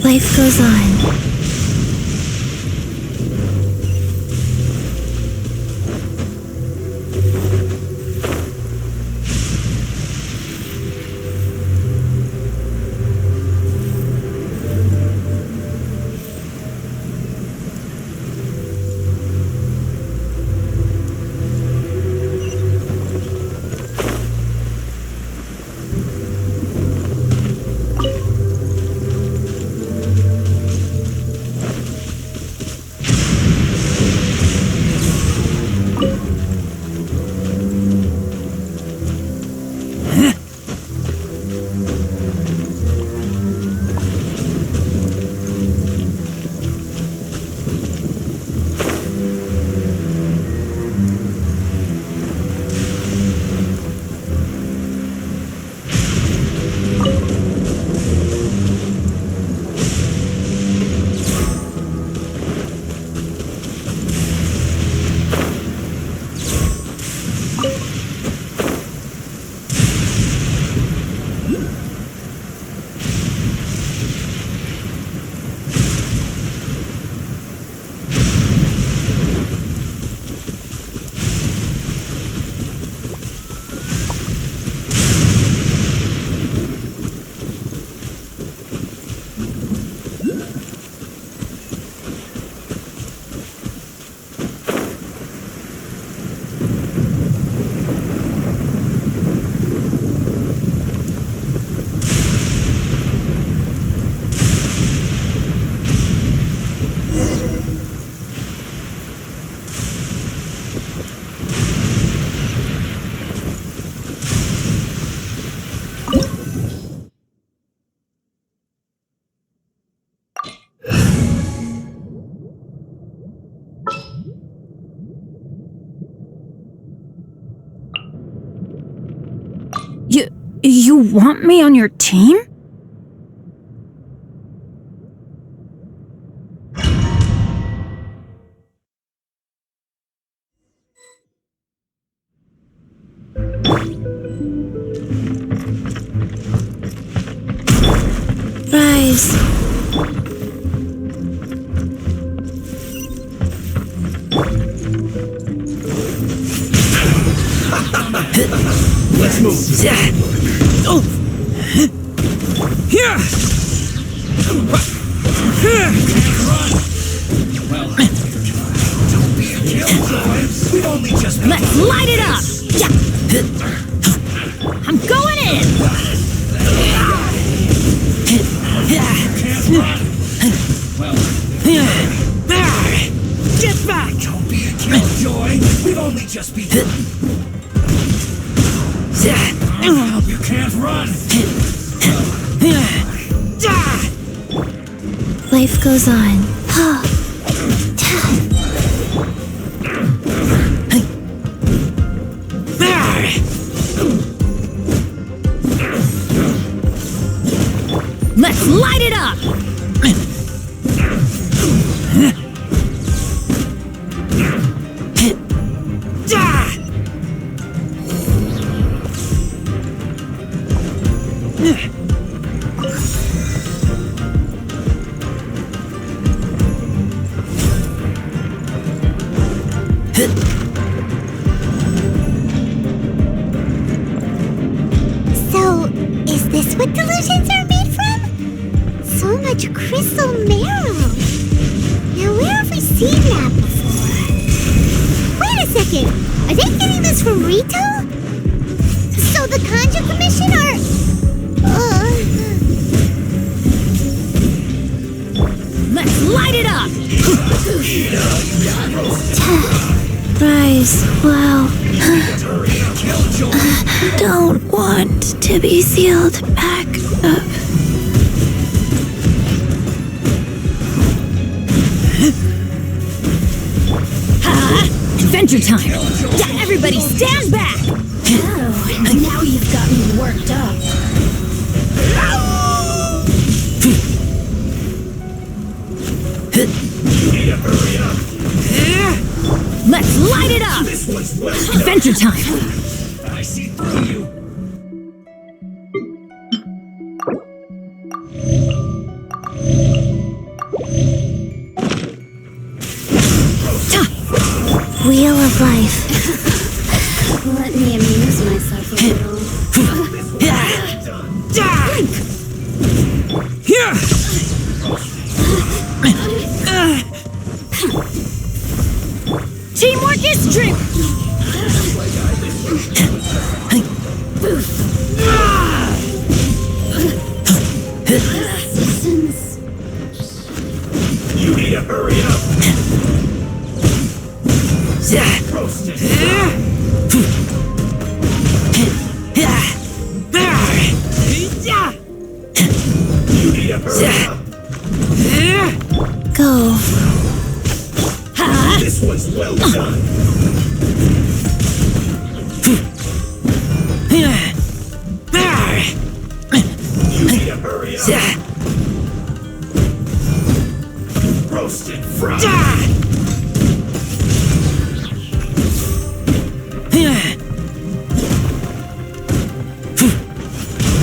Life goes on. You want me on your team? Rise. Let's move. Oh. Here. Well, don't be a killjoy. We've only just been. Let's light it up. I'm going in. Get back. Don't be a killjoy. We've only just begun. You can't run. Life goes on. Let's light it up. So, is this what delusions are made from? So much crystal marrow. Now, where have we seen that before? Wait a second. Are they getting this from Rito? So the Conjure Commission are... Let's light it up. Rise. Wow. Don't want to be sealed back up. Adventure time! Yeah, everybody stand back! Oh, now you've got me worked up. it up! This one's well done. Adventure time! I see through you. Wheel of life. Let me amuse myself a little. Teamwork is strength! You need to hurry up. Roast it. You need to hurry up. Go. This one's well done. You need to hurry up. Roasted fried.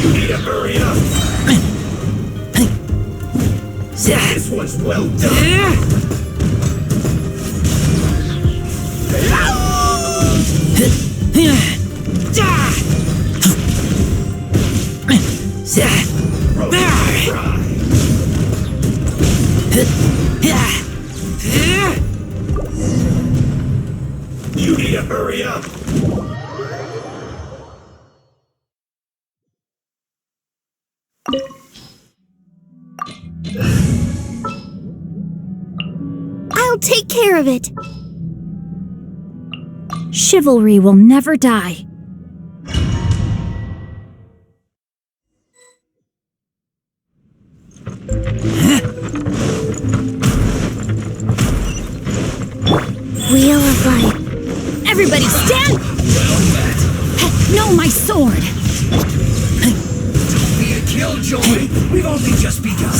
You need to hurry up. This one's well done. You need to hurry up. I'll take care of it. Chivalry will never die. Wheel of life. Everybody stand! No, my sword! Don't be a killjoy. We've only just begun.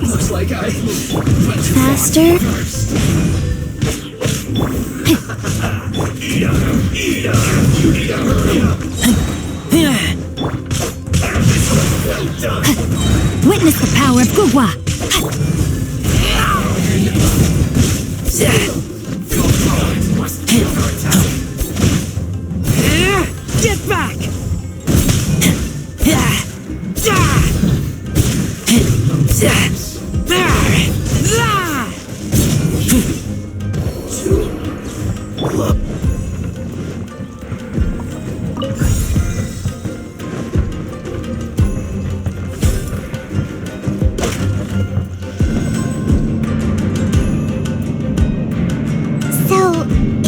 Looks like I went too Faster. far first. Eat up. You need to hurry up. This one's well done. Witness the power of Gugwa! Your pride must be hurt. Get back! So,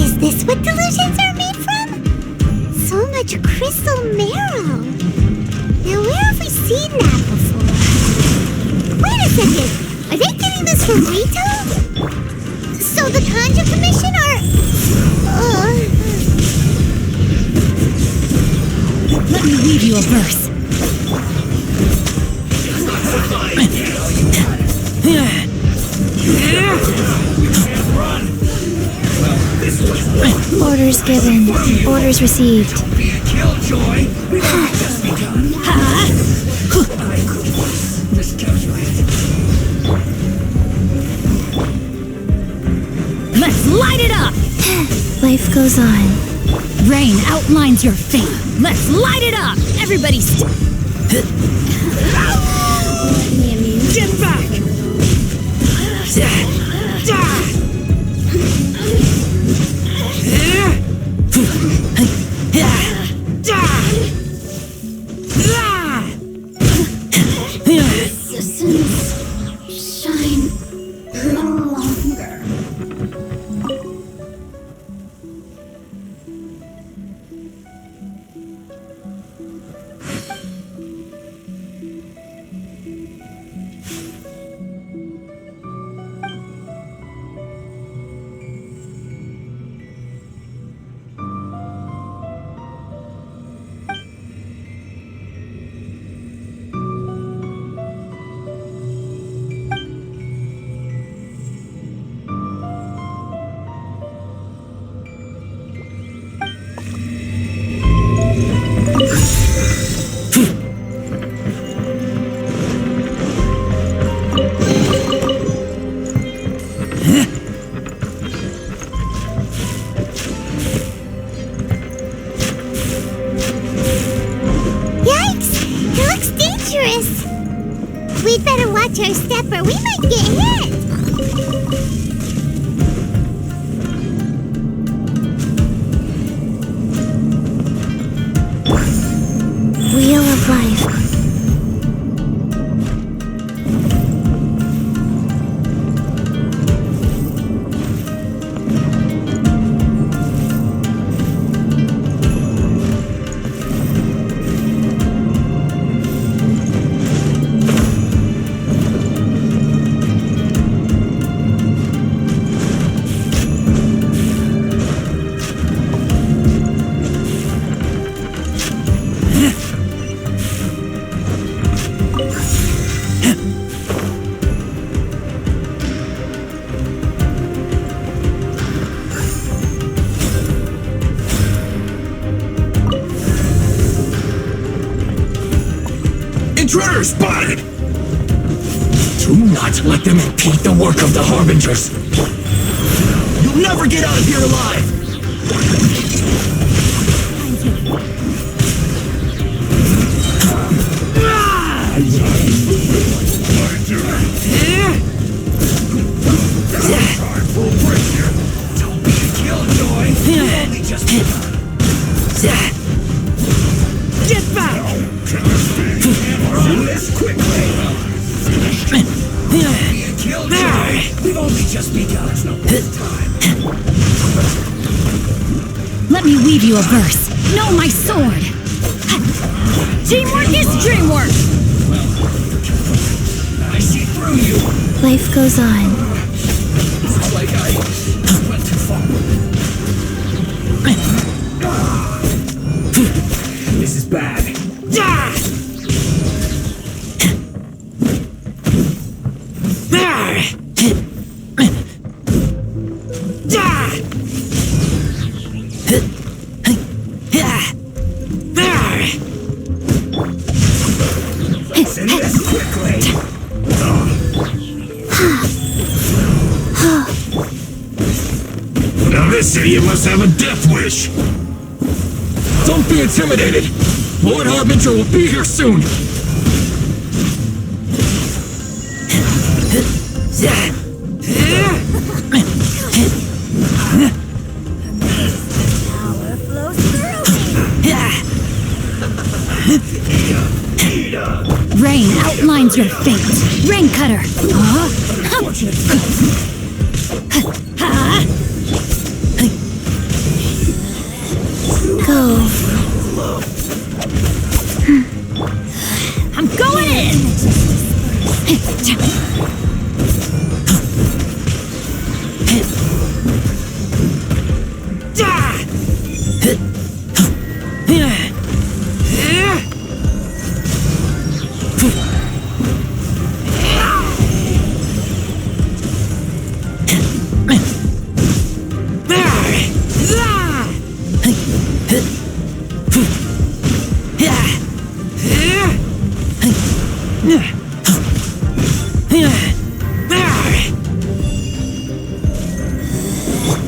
is this what delusions are made from? So much crystal marrow. Now, where have we seen that before? Wait a second. Are they getting this from Rito? So the Conjure Commission are... Let me read you a verse. Orders given. Orders received. Don't be a killjoy. We've only just begun. I could once miscalculate. Let's light it up! Life goes on. Rain outlines your fate. Let's light it up! Everybody get back! shine no longer. Yikes! It looks dangerous. We'd better watch our step or we might get hit. Wheel of life. Intruder spotted! Do not let them impede the work of the Harbingers. You'll never get out of here alive! Don't be a killjoy! Only just begun. Get back! Do this quickly! Be a killjoy! We've only just begun. There's no time. Let me weave you a verse. Know my sword. Teamwork is dreamwork. I see through you. Life goes on. It's like I went too far. This is bad. Send this quickly. Now this idiot must have a death wish. Don't be intimidated. Lord Harbinger will be here soon. Power flows through me. Rain outlines your fate. Rain cutter. Go. I'm going in.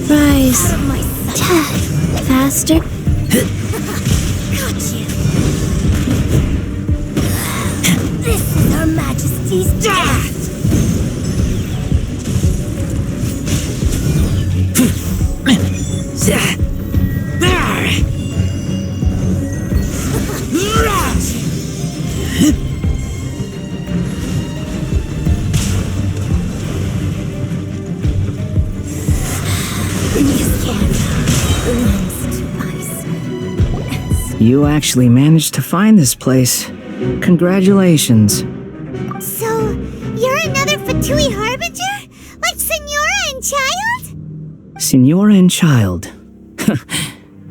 Rise. Faster. Got you. This is Her Majesty's death. You actually managed to find this place. Congratulations. So, you're another Fatui Harbinger? Like Senora and Child? Senora and Child.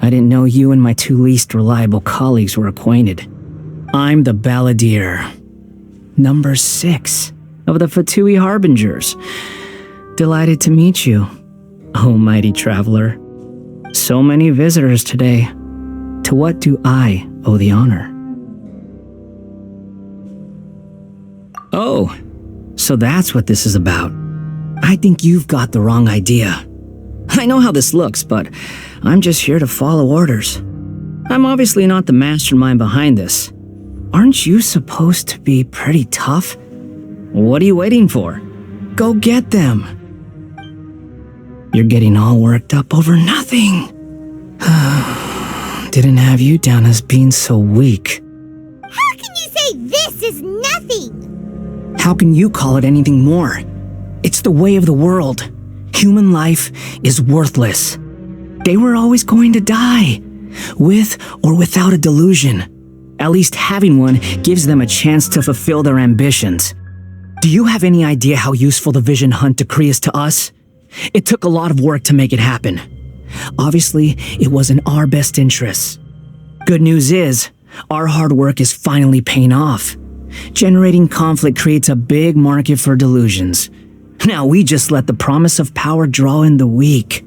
I didn't know you and my two least reliable colleagues were acquainted. I'm the Balladeer. Number 6 of the Fatui Harbingers. Delighted to meet you, oh mighty traveler. So many visitors today. To what do I owe the honor? Oh, so that's what this is about. I think you've got the wrong idea. I know how this looks, but I'm just here to follow orders. I'm obviously not the mastermind behind this. Aren't you supposed to be pretty tough? What are you waiting for? Go get them. You're getting all worked up over nothing. Didn't have you down as being so weak. How can you say this is nothing? How can you call it anything more? It's the way of the world. Human life is worthless. They were always going to die, with or without a delusion. At least having one gives them a chance to fulfill their ambitions. Do you have any idea how useful the Vision Hunt decree is to us? It took a lot of work to make it happen. Obviously, it was in our best interests. Good news is, our hard work is finally paying off. Generating conflict creates a big market for delusions. Now we just let the promise of power draw in the weak.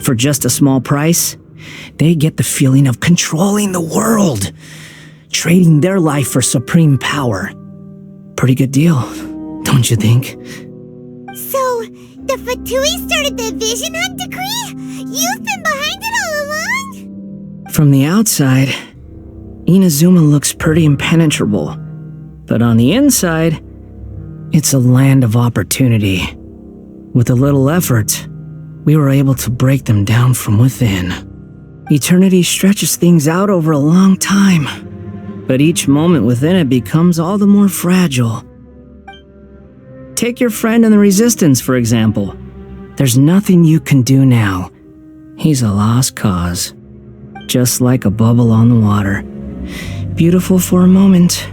For just a small price, they get the feeling of controlling the world, trading their life for supreme power. Pretty good deal, don't you think? So, the Fatui started the Vision Hunt decree? You've been behind it all along? From the outside, Inazuma looks pretty impenetrable. But on the inside, it's a land of opportunity. With a little effort, we were able to break them down from within. Eternity stretches things out over a long time, but each moment within it becomes all the more fragile. Take your friend in the Resistance, for example. There's nothing you can do now. He's a lost cause. Just like a bubble on the water. Beautiful for a moment,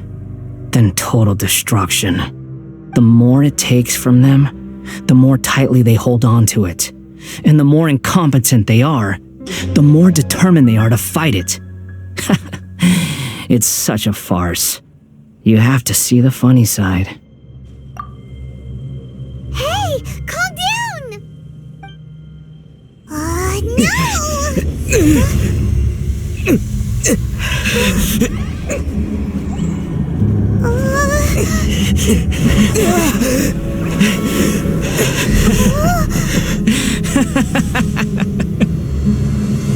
then total destruction. The more it takes from them, the more tightly they hold on to it. And the more incompetent they are, the more determined they are to fight it. It's such a farce. You have to see the funny side. Hey, calm down! No!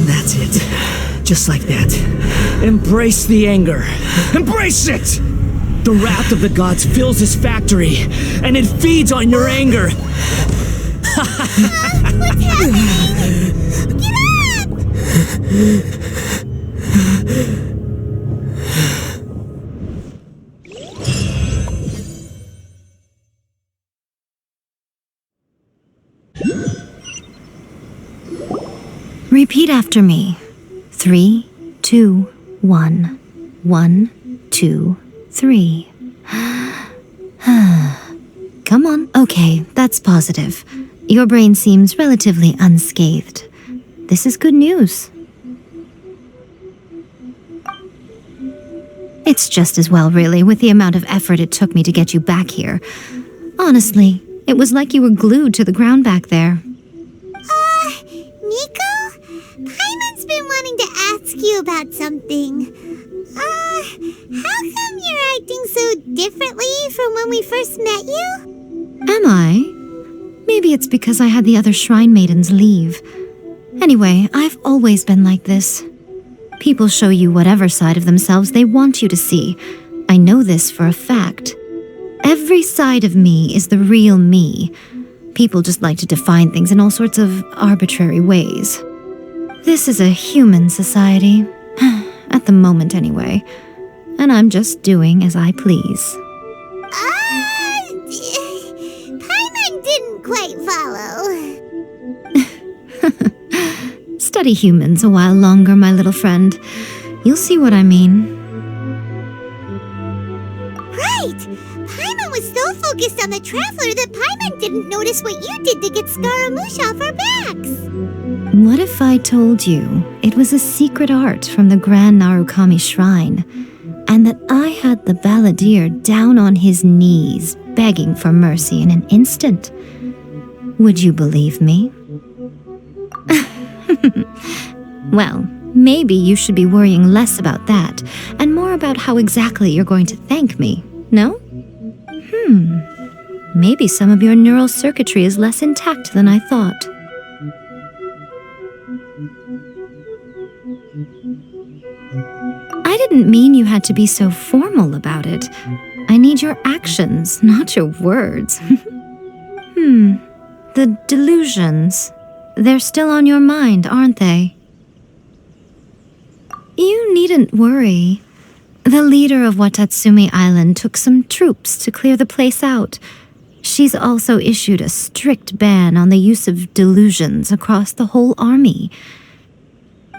That's it. Just like that. Embrace the anger. Embrace it! The wrath of the gods fills this factory, and it feeds on your anger. What's happening? Get up! Repeat after me. 3, 2, 1. 1, 2, 3. Come on. Okay, that's positive. Your brain seems relatively unscathed. This is good news. It's just as well, really, with the amount of effort it took me to get you back here. Honestly, it was like you were glued to the ground back there. Nico? Paimon's been wanting to ask you about something. How come you're acting so differently from when we first met you? Am I? Maybe it's because I had the other shrine maidens leave. Anyway, I've always been like this. People show you whatever side of themselves they want you to see. I know this for a fact. Every side of me is the real me. People just like to define things in all sorts of arbitrary ways. This is a human society. At the moment, anyway. And I'm just doing as I please. Paimon didn't quite follow. Study humans a while longer, my little friend. You'll see what I mean. Right! Paimon was so focused on the Traveler that Paimon didn't notice what you did to get Scaramouche off our backs. What if I told you it was a secret art from the Grand Narukami Shrine, and that I had the balladeer down on his knees, begging for mercy in an instant? Would you believe me? Well, maybe you should be worrying less about that, and more about how exactly you're going to thank me, no? Maybe some of your neural circuitry is less intact than I thought. I didn't mean you had to be so formal about it. I need your actions, not your words. The delusions. They're still on your mind, aren't they? You needn't worry. The leader of Watatsumi Island took some troops to clear the place out. She's also issued a strict ban on the use of delusions across the whole army.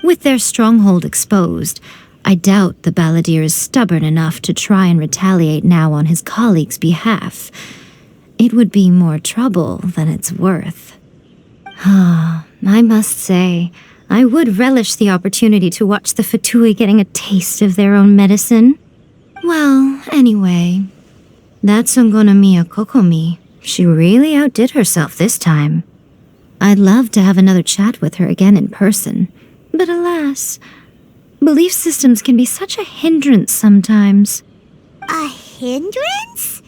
With their stronghold exposed, I doubt the Balladeer is stubborn enough to try and retaliate now on his colleagues' behalf. It would be more trouble than it's worth. I must say, I would relish the opportunity to watch the Fatui getting a taste of their own medicine. Well, anyway, that Sungonamiya Kokomi, she really outdid herself this time. I'd love to have another chat with her again in person, but alas, belief systems can be such a hindrance sometimes. A hindrance?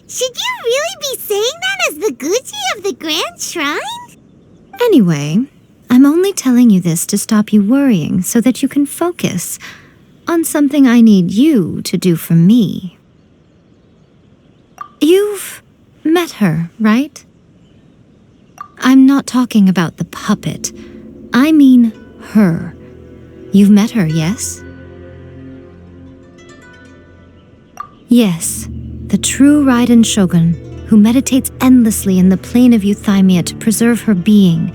Should you really be saying that as the Gucci of the Grand Shrine? Anyway, I'm only telling you this to stop you worrying so that you can focus on something I need you to do for me. You've met her, right? I'm not talking about the puppet. I mean her. You've met her, yes? Yes, the true Raiden Shogun, who meditates endlessly in the plane of Euthymia to preserve her being.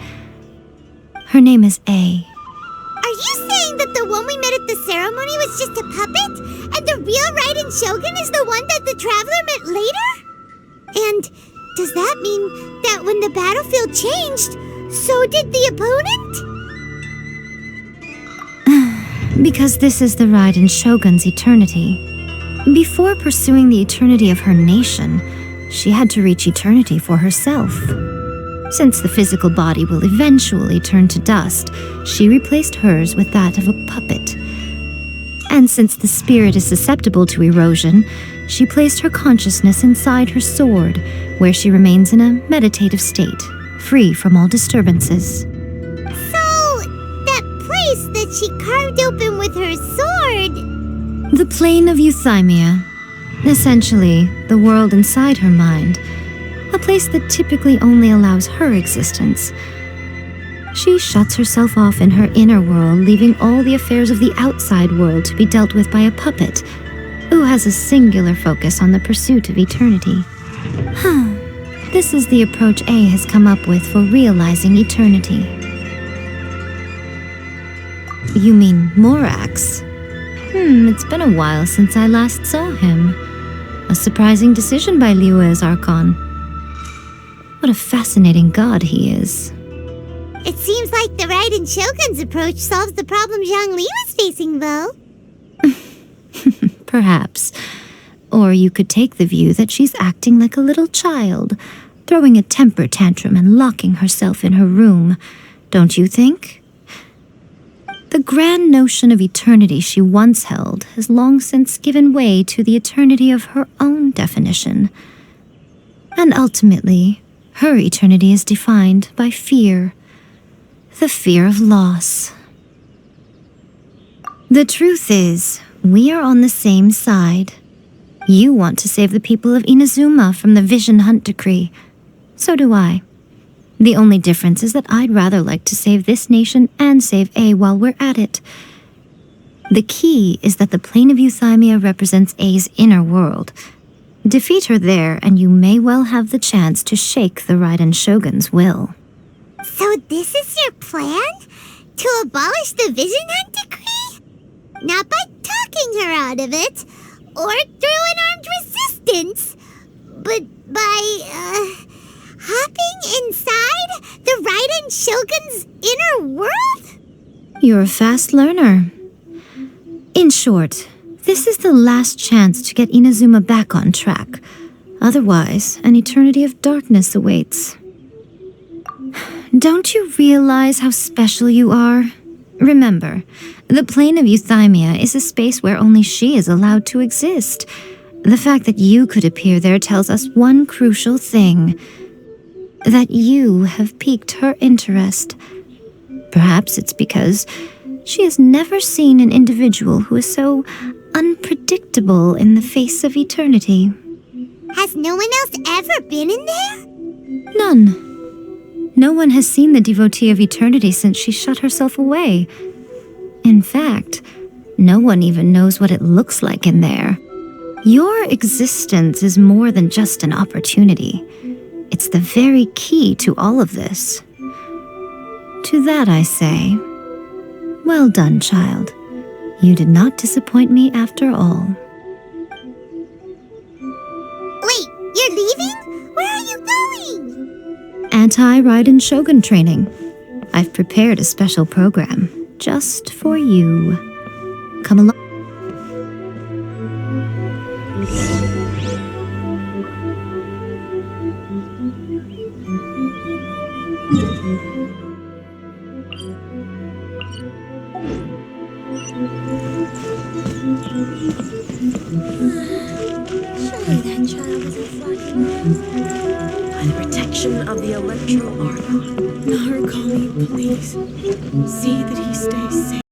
Her name is A. Are you saying that the one we met at the ceremony was just a puppet? And the real Raiden Shogun is the one that the Traveler met later? And does that mean that when the battlefield changed, so did the opponent? Because this is the Raiden Shogun's eternity. Before pursuing the eternity of her nation, she had to reach eternity for herself. Since the physical body will eventually turn to dust, she replaced hers with that of a puppet. And since the spirit is susceptible to erosion, she placed her consciousness inside her sword, where she remains in a meditative state, free from all disturbances. So, that place that she carved open with her sword... The plane of Euthymia. Essentially, the world inside her mind. A place that typically only allows her existence. She shuts herself off in her inner world, leaving all the affairs of the outside world to be dealt with by a puppet, who has a singular focus on the pursuit of eternity. This is the approach A has come up with for realizing eternity. You mean Morax? It's been a while since I last saw him. A surprising decision by Liyue's Archon. What a fascinating god he is. It seems like the Raiden Shogun's approach solves the problem Zhang Li was facing, though. Perhaps. Or you could take the view that she's acting like a little child, throwing a temper tantrum and locking herself in her room. Don't you think? The grand notion of eternity she once held has long since given way to the eternity of her own definition. And ultimately, her eternity is defined by fear. The fear of loss. The truth is, we are on the same side. You want to save the people of Inazuma from the Vision Hunt decree. So do I. The only difference is that I'd rather like to save this nation and save A while we're at it. The key is that the plane of Euthymia represents A's inner world. Defeat her there, and you may well have the chance to shake the Raiden Shogun's will. So this is your plan? To abolish the Vision Hunt decree? Not by talking her out of it, or through an armed resistance, but by, hopping inside the Raiden Shogun's inner world? You're a fast learner. In short, this is the last chance to get Inazuma back on track. Otherwise, an eternity of darkness awaits. Don't you realize how special you are? Remember, the plane of Euthymia is a space where only she is allowed to exist. The fact that you could appear there tells us one crucial thing. That you have piqued her interest. Perhaps it's because she has never seen an individual who is so unpredictable in the face of eternity. Has no one else ever been in there? None. No one has seen the devotee of eternity since she shut herself away. In fact, no one even knows what it looks like in there. Your existence is more than just an opportunity. It's the very key to all of this. To that I say, well done, child. You did not disappoint me after all. Wait, you're leaving? Where are you going? Anti-Raiden Shogun training. I've prepared a special program just for you. Come along. Surely that child isn't fucking by the protection of the Electro Archon. Narukami, please. See that he stays safe.